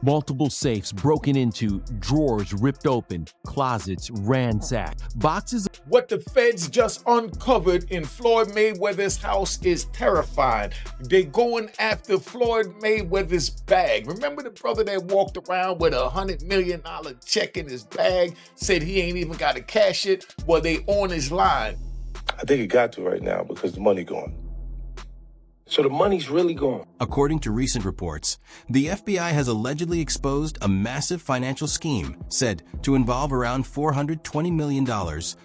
Multiple safes broken into, drawers ripped open, closets ransacked, boxes. What the feds just uncovered in Floyd Mayweather's house is terrifying. They're going after Floyd Mayweather's bag. Remember the brother that walked around with $100 million check in his bag, said he ain't even got to cash it? Well, they on his line. I think it got to right now because the money gone. So the money's really gone. According to recent reports, the FBI has allegedly exposed a massive financial scheme said to involve around $420 million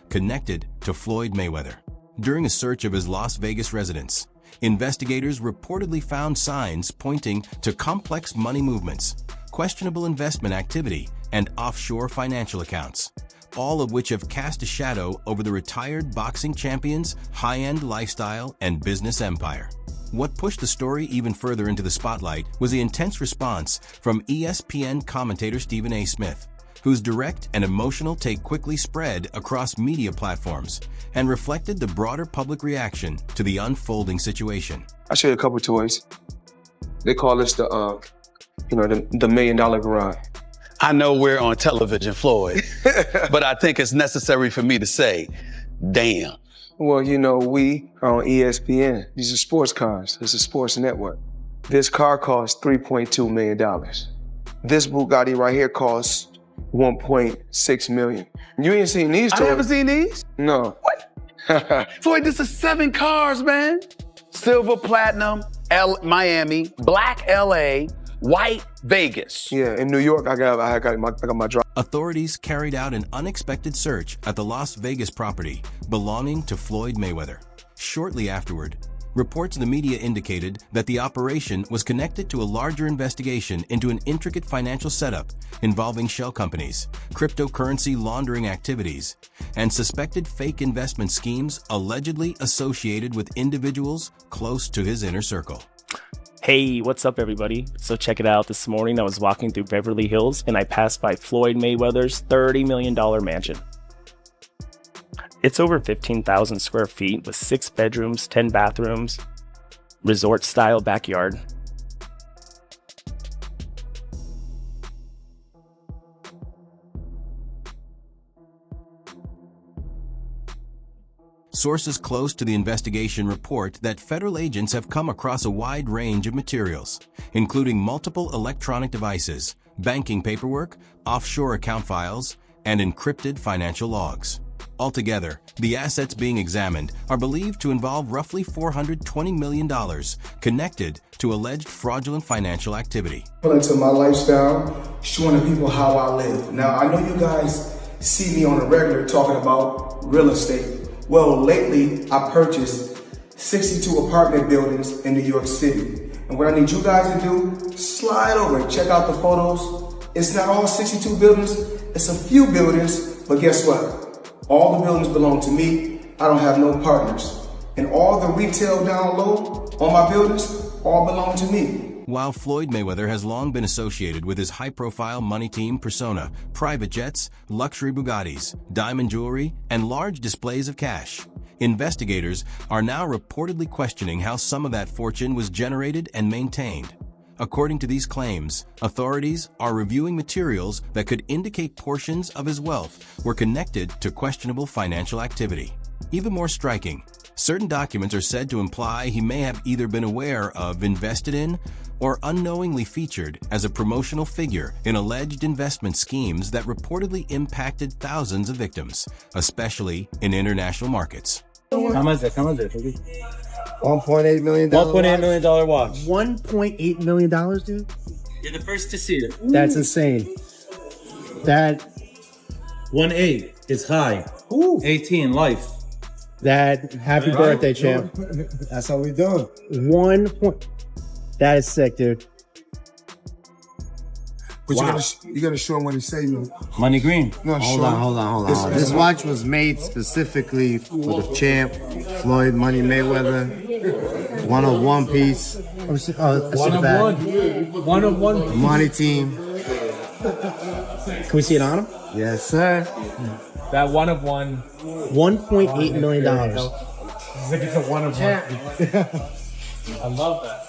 connected to Floyd Mayweather. During a search of his Las Vegas residence, investigators reportedly found signs pointing to complex money movements, questionable investment activity, and offshore financial accounts, all of which have cast a shadow over the retired boxing champion's high-end lifestyle and business empire. What pushed the story even further into the spotlight was the intense response from ESPN commentator Stephen A. Smith, whose direct and emotional take quickly spread across media platforms and reflected the broader public reaction to the unfolding situation. I'll show you a couple toys. They call this the $1 million garage. I know we're on television, Floyd, but I think it's necessary for me to say, damn. Well, we are on ESPN. These are sports cars. It's a sports network. This car costs $3.2 million. This Bugatti right here costs $1.6 million. You ain't seen these toys. I haven't seen these? No. What? Floyd, this is 7 cars, man. Silver, platinum, Miami, black LA, white Vegas. Yeah, in New York, I got my drive. Authorities carried out an unexpected search at the Las Vegas property belonging to Floyd Mayweather. Shortly afterward, reports in the media indicated that the operation was connected to a larger investigation into an intricate financial setup involving shell companies, cryptocurrency laundering activities, and suspected fake investment schemes allegedly associated with individuals close to his inner circle. Hey, what's up everybody? So check it out. This morning I was walking through Beverly Hills and I passed by Floyd Mayweather's $30 million mansion. It's over 15,000 square feet with 6 bedrooms, 10 bathrooms, resort-style backyard. Sources close to the investigation report that federal agents have come across a wide range of materials, including multiple electronic devices, banking paperwork, offshore account files, and encrypted financial logs. Altogether, the assets being examined are believed to involve roughly $420 million connected to alleged fraudulent financial activity. Into my lifestyle, showing the people how I live. Now, I know you guys see me on a regular talking about real estate. Well, lately, I purchased 62 apartment buildings in New York City. And what I need you guys to do, slide over and check out the photos. It's not all 62 buildings, it's a few buildings, but guess what? All the buildings belong to me. I don't have no partners. And all the retail down low on my buildings all belong to me. While Floyd Mayweather has long been associated with his high-profile money team persona, private jets, luxury Bugattis, diamond jewelry, and large displays of cash, investigators are now reportedly questioning how some of that fortune was generated and maintained. According to these claims, authorities are reviewing materials that could indicate portions of his wealth were connected to questionable financial activity. Even more striking, certain documents are said to imply he may have either been aware of, invested in, or unknowingly featured as a promotional figure in alleged investment schemes that reportedly impacted thousands of victims, especially in international markets. How much is it? $1.8 million. $1.8 million watch. $1.8 million, dude? You're the first to see it. That's insane. That 1.8 is high. 18 life. That happy birthday, champ. That's how we doing. That is sick, dude. But you gotta show him what he's saying. Money green. No, Hold on. This watch was made specifically for the champ, Floyd Money Mayweather. One of one piece. One of one. Money team. Can we see it on him? Yes, sir. That one of one. $1.8 million. It's like it's a one of one. I love that.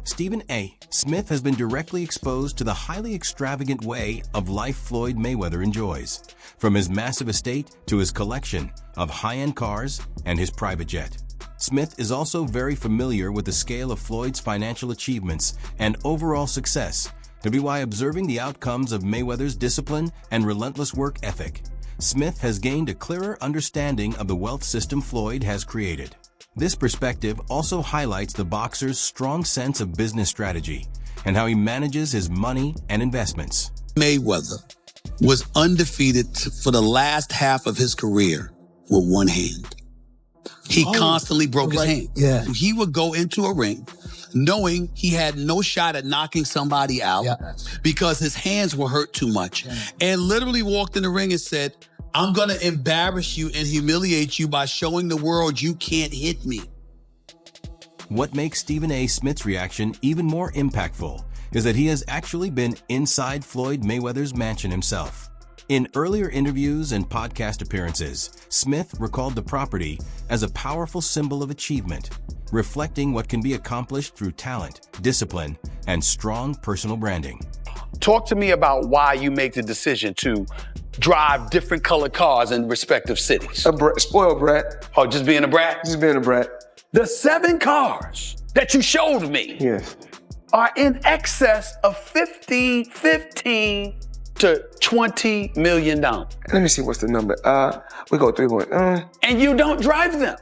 Stephen A. Smith has been directly exposed to the highly extravagant way of life Floyd Mayweather enjoys, from his massive estate to his collection of high-end cars and his private jet. Smith is also very familiar with the scale of Floyd's financial achievements and overall success, to be why observing the outcomes of Mayweather's discipline and relentless work ethic, Smith has gained a clearer understanding of the wealth system Floyd has created. This perspective also highlights the boxer's strong sense of business strategy and how he manages his money and investments. Mayweather was undefeated for the last half of his career with one hand. He constantly broke his hand. Yeah. He would go into a ring knowing he had no shot at knocking somebody out because his hands were hurt too much, and literally walked in the ring and said, I'm going to embarrass you and humiliate you by showing the world you can't hit me. What makes Stephen A. Smith's reaction even more impactful is that he has actually been inside Floyd Mayweather's mansion himself. In earlier interviews and podcast appearances, Smith recalled the property as a powerful symbol of achievement, reflecting what can be accomplished through talent, discipline, and strong personal branding. Talk to me about why you make the decision to drive different colored cars in respective cities. Spoiled brat. Oh, just being a brat? Just being a brat. The 7 cars that you showed me are in excess of $15 to $20 million. Let me see what's the number. We go 3 points. And you don't drive them.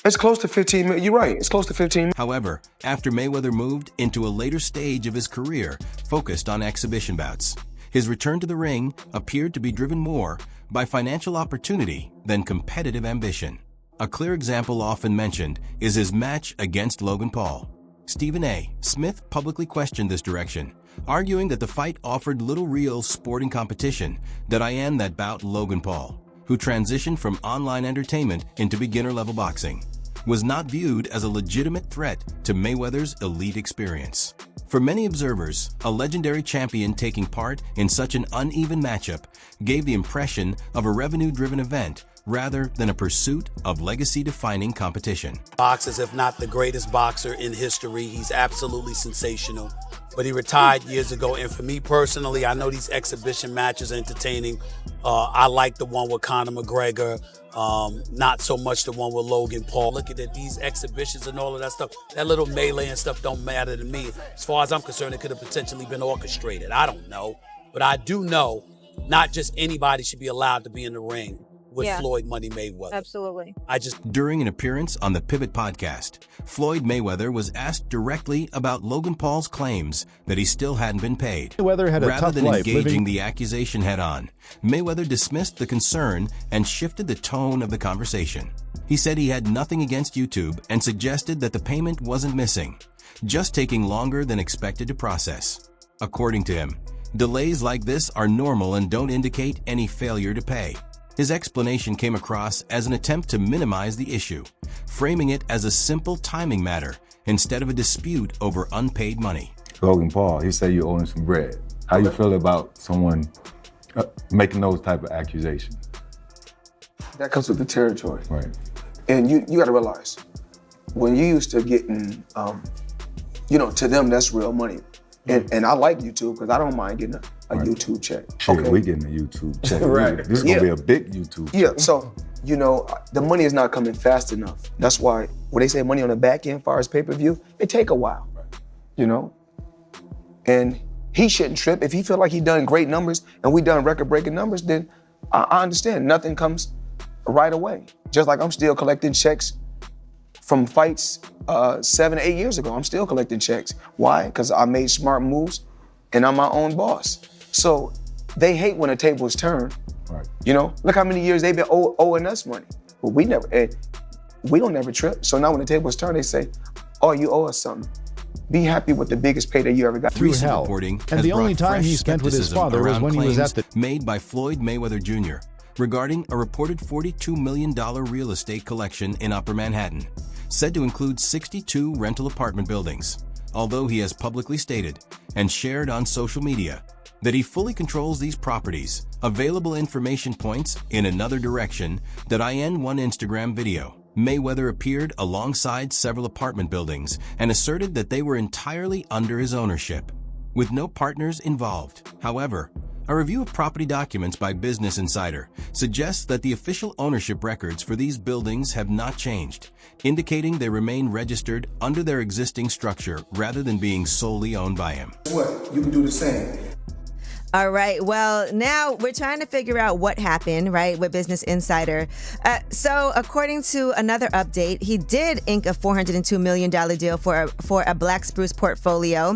It's close to 15 million. You're right. It's close to 15. However, after Mayweather moved into a later stage of his career focused on exhibition bouts, his return to the ring appeared to be driven more by financial opportunity than competitive ambition. A clear example often mentioned is his match against Logan Paul. Stephen A. Smith publicly questioned this direction, arguing that the fight offered little real sporting competition in that bout Logan Paul, who transitioned from online entertainment into beginner-level boxing, was not viewed as a legitimate threat to Mayweather's elite experience. For many observers, a legendary champion taking part in such an uneven matchup gave the impression of a revenue-driven event rather than a pursuit of legacy-defining competition. Boxers, if not the greatest boxer in history. He's absolutely sensational. But he retired years ago, and for me personally, I know these exhibition matches are entertaining. I like the one with Conor McGregor, not so much the one with Logan Paul. Looking at these exhibitions and all of that stuff, that little melee and stuff don't matter to me. As far as I'm concerned, it could have potentially been orchestrated. I don't know. But I do know not just anybody should be allowed to be in the ring with Floyd Money Mayweather. Absolutely. During an appearance on the Pivot podcast, Floyd Mayweather was asked directly about Logan Paul's claims that he still hadn't been paid. Mayweather had a Rather tough than life engaging the accusation head-on, Mayweather dismissed the concern and shifted the tone of the conversation. He said he had nothing against YouTube and suggested that the payment wasn't missing, just taking longer than expected to process. According to him, delays like this are normal and don't indicate any failure to pay. His explanation came across as an attempt to minimize the issue, framing it as a simple timing matter instead of a dispute over unpaid money. Logan Paul, he said you owe him some bread. How you feel about someone making those type of accusations? That comes with the territory. Right. And you got to realize, when you used to getting, to them, that's real money. And I like YouTube because I don't mind getting a YouTube check. Shit, we getting a YouTube check. Right. This is gonna be a big YouTube check. Yeah, so, the money is not coming fast enough. That's why when they say money on the back end, as far as pay-per-view, it take a while, And he shouldn't trip. If he feel like he done great numbers and we done record-breaking numbers, then I understand. Nothing comes right away. Just like I'm still collecting checks from fights 7 to 8 years ago. I'm still collecting checks. Why? Because I made smart moves and I'm my own boss. So they hate when a table is turned. Right. Look how many years they've been owing us money. But we don't ever trip. So now when the table is turned, they say, oh, you owe us something. Be happy with the biggest payday you ever got. Recent reporting and has the only brought time he fresh spent with his skepticism father was around when he was claims at the made by Floyd Mayweather Jr. regarding a reported $42 million real estate collection in Upper Manhattan, said to include 62 rental apartment buildings, although he has publicly stated and shared on social media that he fully controls these properties. Available information points in another direction. .in one Instagram video Mayweather appeared alongside several apartment buildings and asserted that they were entirely under his ownership, with no partners involved. However, a review of property documents by Business Insider suggests that the official ownership records for these buildings have not changed, indicating they remain registered under their existing structure rather than being solely owned by him. What? You can do the same. All right. Well, now we're trying to figure out what happened, right, with Business Insider. So according to another update, he did ink a $402 million deal for a Black Spruce portfolio.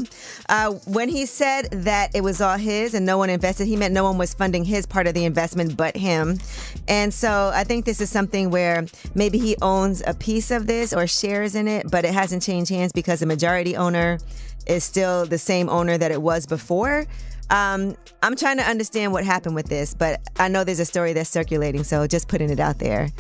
When he said that it was all his and no one invested, he meant no one was funding his part of the investment but him. And so I think this is something where maybe he owns a piece of this or shares in it, but it hasn't changed hands because the majority owner is still the same owner that it was before. I'm trying to understand what happened with this, but I know there's a story that's circulating, so just putting it out there.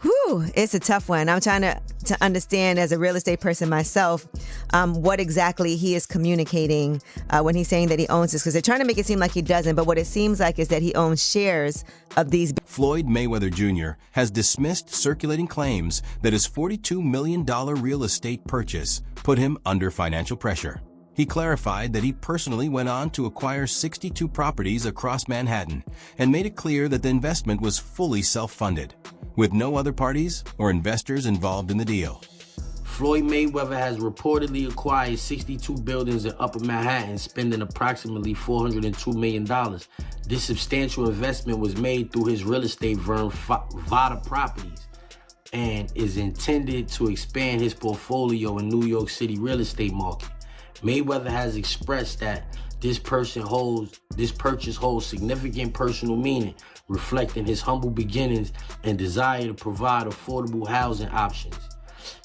Whew, it's a tough one. I'm trying to understand as a real estate person myself what exactly he is communicating when he's saying that he owns this, because they're trying to make it seem like he doesn't, but what it seems like is that he owns shares of these. Floyd Mayweather Jr. has dismissed circulating claims that his $42 million real estate purchase put him under financial pressure. He clarified that he personally went on to acquire 62 properties across Manhattan and made it clear that the investment was fully self-funded, with no other parties or investors involved in the deal. Floyd Mayweather has reportedly acquired 62 buildings in Upper Manhattan, spending approximately $402 million. This substantial investment was made through his real estate firm, Vada Properties, and is intended to expand his portfolio in New York City real estate market. Mayweather has expressed that this purchase holds significant personal meaning, reflecting his humble beginnings and desire to provide affordable housing options.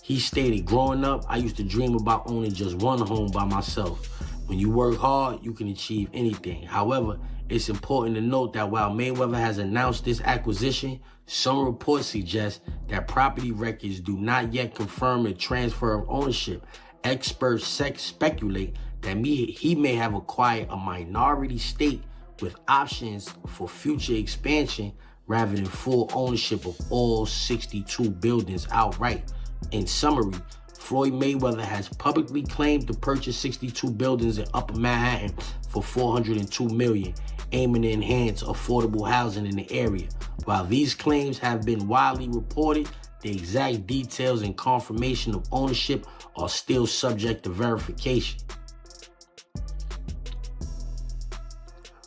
He stated, "Growing up, I used to dream about owning just one home by myself. When you work hard, you can achieve anything. However, it's important to note that while Mayweather has announced this acquisition, some reports suggest that property records do not yet confirm a transfer of ownership. Experts speculate that he may have acquired a minority stake with options for future expansion rather than full ownership of all 62 buildings outright. In summary, Floyd Mayweather has publicly claimed to purchase 62 buildings in Upper Manhattan for $402 million, aiming to enhance affordable housing in the area. While these claims have been widely reported, the exact details and confirmation of ownership are still subject to verification.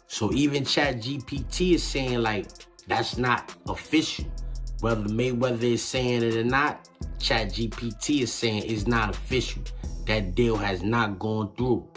So even ChatGPT is saying, like, that's not official. Whether Mayweather is saying it or not, ChatGPT is saying it's not official. That deal has not gone through.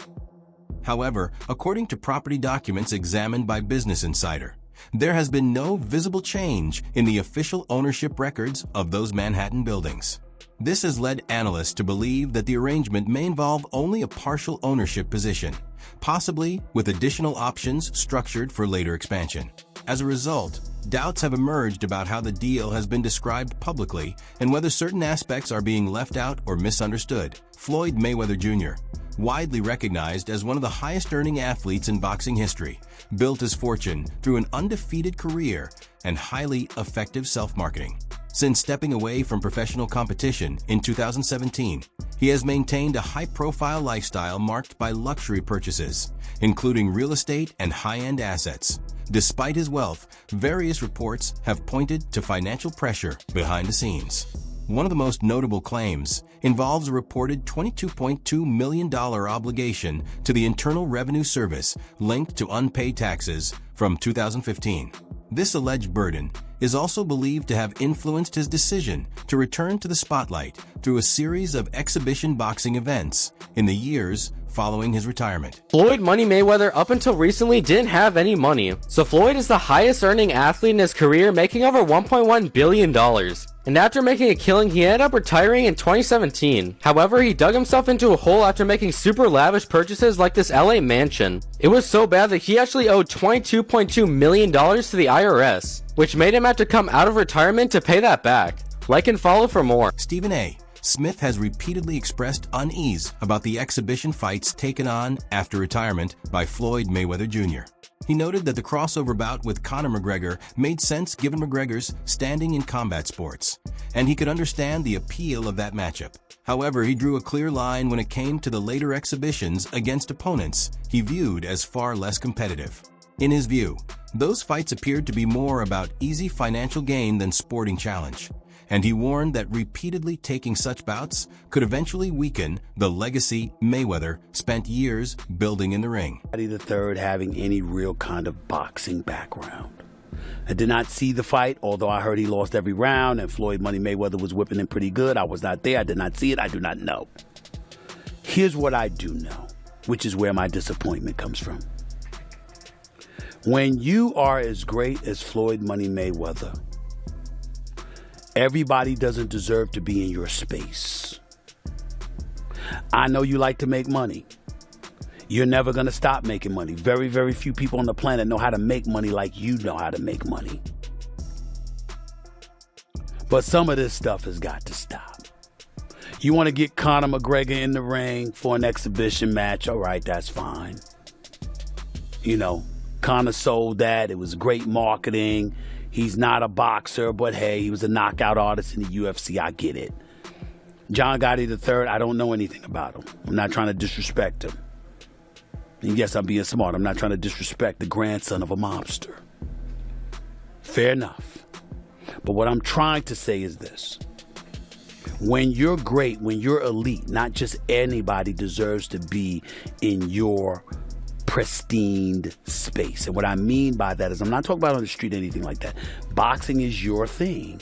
However, according to property documents examined by Business Insider, there has been no visible change in the official ownership records of those Manhattan buildings. This has led analysts to believe that the arrangement may involve only a partial ownership position, possibly with additional options structured for later expansion. As a result, doubts have emerged about how the deal has been described publicly and whether certain aspects are being left out or misunderstood. Floyd Mayweather Jr., widely recognized as one of the highest-earning athletes in boxing history, built his fortune through an undefeated career and highly effective self-marketing. Since stepping away from professional competition in 2017, he has maintained a high-profile lifestyle marked by luxury purchases, including real estate and high-end assets. Despite his wealth, various reports have pointed to financial pressure behind the scenes. One of the most notable claims involves a reported $22.2 million obligation to the Internal Revenue Service linked to unpaid taxes from 2015. This alleged burden is also believed to have influenced his decision to return to the spotlight through a series of exhibition boxing events in the years following his retirement. Floyd Money Mayweather up until recently didn't have any money, so Floyd is the highest earning athlete in his career, making over $1.1 billion. And after making a killing, he ended up retiring in 2017. However, he dug himself into a hole after making super lavish purchases like this LA mansion. It was so bad that he actually owed $22.2 million to the IRS, which made him have to come out of retirement to pay that back. Like and follow for more. Stephen A. Smith has repeatedly expressed unease about the exhibition fights taken on after retirement by Floyd Mayweather Jr. He noted that the crossover bout with Conor McGregor made sense given McGregor's standing in combat sports, and he could understand the appeal of that matchup. However, he drew a clear line when it came to the later exhibitions against opponents he viewed as far less competitive. In his view, those fights appeared to be more about easy financial gain than sporting challenge, and he warned that repeatedly taking such bouts could eventually weaken the legacy Mayweather spent years building in the ring. The third having any real kind of boxing background. I did not see the fight, although I heard he lost every round and Floyd Money Mayweather was whipping him pretty good. I was not there. I did not see it. I do not know. Here's what I do know, which is where my disappointment comes from. When you are as great as Floyd Money Mayweather, everybody doesn't deserve to be in your space. I know you like to make money. You're never going to stop making money. Very, very few people on the planet know how to make money like you know how to make money. But some of this stuff has got to stop. You want to get Conor McGregor in the ring for an exhibition match? All right, that's fine. You know, Conor sold that. It was great marketing. He's not a boxer, but hey, he was a knockout artist in the UFC. I get it. John Gotti III, I don't know anything about him. I'm not trying to disrespect him. And yes, I'm being smart. I'm not trying to disrespect the grandson of a mobster. Fair enough. But what I'm trying to say is this. When you're great, when you're elite, not just anybody deserves to be in your pristine space. And what I mean by that is I'm not talking about on the street or anything like that. Boxing is your thing.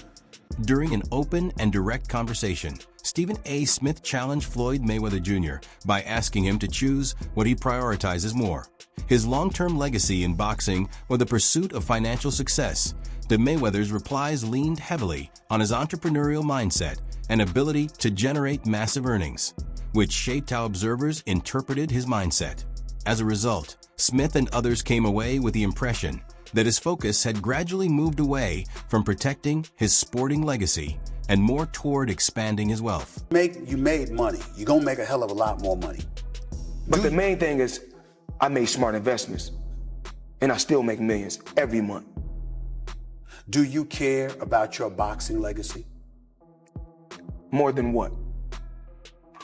During an open and direct conversation, Stephen A. Smith challenged Floyd Mayweather Jr. by asking him to choose what he prioritizes more, his long-term legacy in boxing or the pursuit of financial success. The Mayweather's replies leaned heavily on his entrepreneurial mindset and ability to generate massive earnings, which shaped how observers interpreted his mindset. As a result, Smith and others came away with the impression that his focus had gradually moved away from protecting his sporting legacy and more toward expanding his wealth. You made money. You're going to make a hell of a lot more money. But the main thing is I made smart investments, and I still make millions every month. Do you care about your boxing legacy? More than what?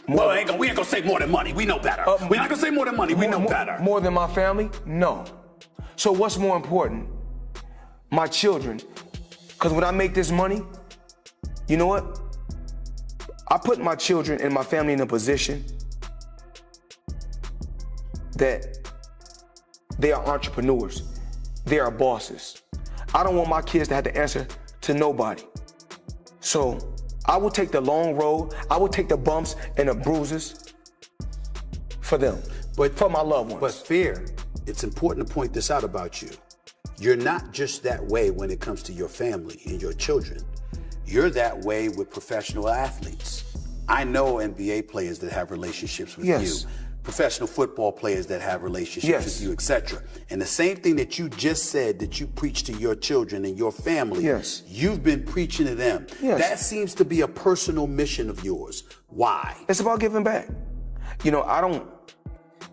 We ain't going to say more than money. We know better. We're not going to say more than money. We know better. More than my family? No. So what's more important? My children. Because when I make this money, you know what? I put my children and my family in a position that they are entrepreneurs. They are bosses. I don't want my kids to have to answer to nobody. So I will take the long road. I will take the bumps and the bruises for them, but for my loved ones. But fear, it's important to point this out about you. You're not just that way when it comes to your family and your children. You're that way with professional athletes. I know NBA players that have relationships with you. Professional football players that have relationships with you, etc. And the same thing that you just said that you preach to your children and your family, you've been preaching to them. That seems to be a personal mission of yours. Why? It's about giving back. You know, I don't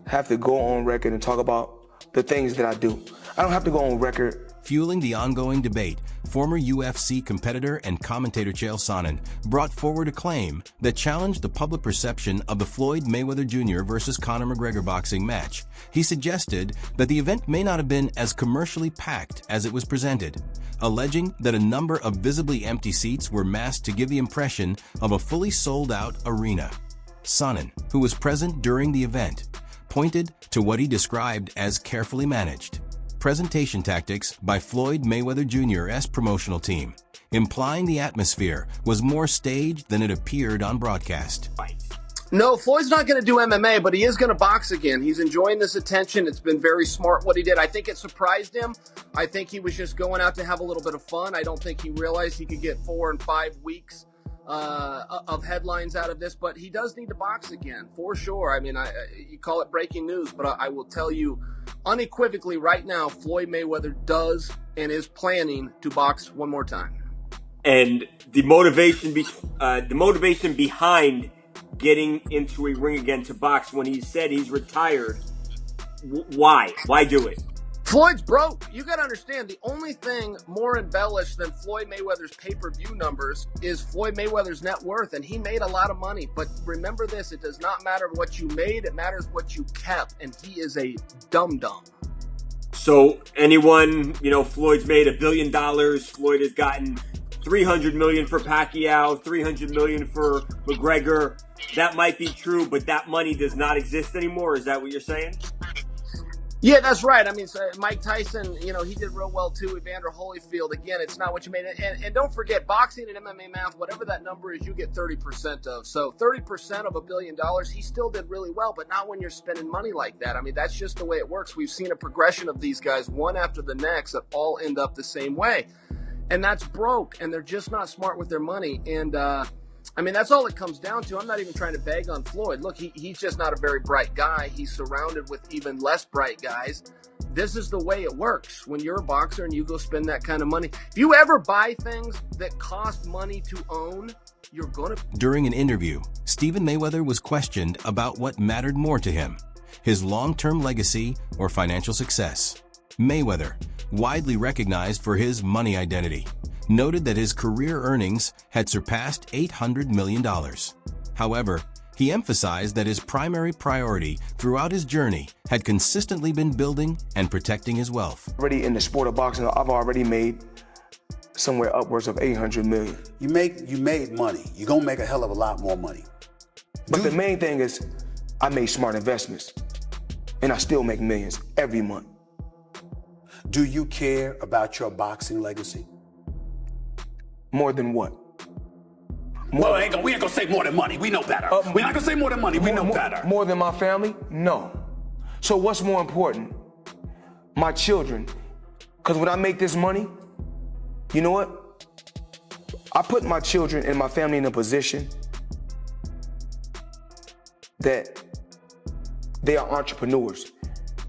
have to go on record and talk about the things that I do. I don't have to go on record. Fueling the ongoing debate, former UFC competitor and commentator Chael Sonnen brought forward a claim that challenged the public perception of the Floyd Mayweather Jr. versus Conor McGregor boxing match. He suggested that the event may not have been as commercially packed as it was presented, alleging that a number of visibly empty seats were masked to give the impression of a fully sold-out arena. Sonnen, who was present during the event, pointed to what he described as carefully managed presentation tactics by Floyd Mayweather Jr.'s promotional team, implying the atmosphere was more staged than it appeared on broadcast. No, Floyd's not going to do MMA, but he is going to box again. He's enjoying this attention. It's been very smart what he did. I think it surprised him. I think he was just going out to have a little bit of fun. I don't think he realized he could get 4 and 5 weeks of headlines out of this, but he does need to box again, for sure. I mean, you call it breaking news, but I will tell you unequivocally right now, Floyd Mayweather does and is planning to box one more time. And the motivation behind getting into a ring again to box when he said he's retired, why do it? Floyd's broke. You got to understand, the only thing more embellished than Floyd Mayweather's pay-per-view numbers is Floyd Mayweather's net worth, and he made a lot of money. But remember this, it does not matter what you made, it matters what you kept, and he is a dum-dum. So anyone, Floyd's made $1 billion. Floyd has gotten $300 million for Pacquiao, $300 million for McGregor. That might be true, but that money does not exist anymore. Is that what you're saying? Yeah, that's right. I mean, so Mike Tyson, he did real well too. Evander Holyfield, again, it's not what you made. And don't forget, boxing and MMA math, whatever that number is, you get 30% of. So 30% of $1 billion, he still did really well, but not when you're spending money like that. I mean, that's just the way it works. We've seen a progression of these guys, one after the next, that all end up the same way. And that's broke, and they're just not smart with their money. And, I mean, that's all it comes down to. I'm not even trying to bag on Floyd. Look, he's just not a very bright guy. He's surrounded with even less bright guys. This is the way it works when you're a boxer and you go spend that kind of money. If you ever buy things that cost money to own, you're going to... During an interview, Stephen Mayweather was questioned about what mattered more to him, his long-term legacy or financial success. Mayweather, widely recognized for his money identity, noted that his career earnings had surpassed $800 million. However, he emphasized that his primary priority throughout his journey had consistently been building and protecting his wealth. Already in the sport of boxing, I've already made somewhere upwards of $800 million. You made money. You're gonna make a hell of a lot more money. But the main thing is, I made smart investments, and I still make millions every month. Do you care about your boxing legacy? More than what? We ain't gonna say more than money. We know better. We're not gonna say more than money. We know better. More than my family? No. So what's more important? My children. Because when I make this money, you know what? I put my children and my family in a position that they are entrepreneurs.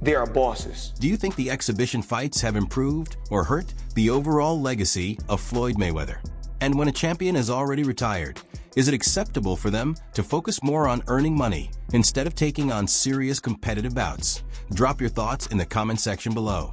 They are bosses. Do you think the exhibition fights have improved or hurt the overall legacy of Floyd Mayweather? And when a champion is already retired, is it acceptable for them to focus more on earning money instead of taking on serious competitive bouts? Drop your thoughts in the comment section below.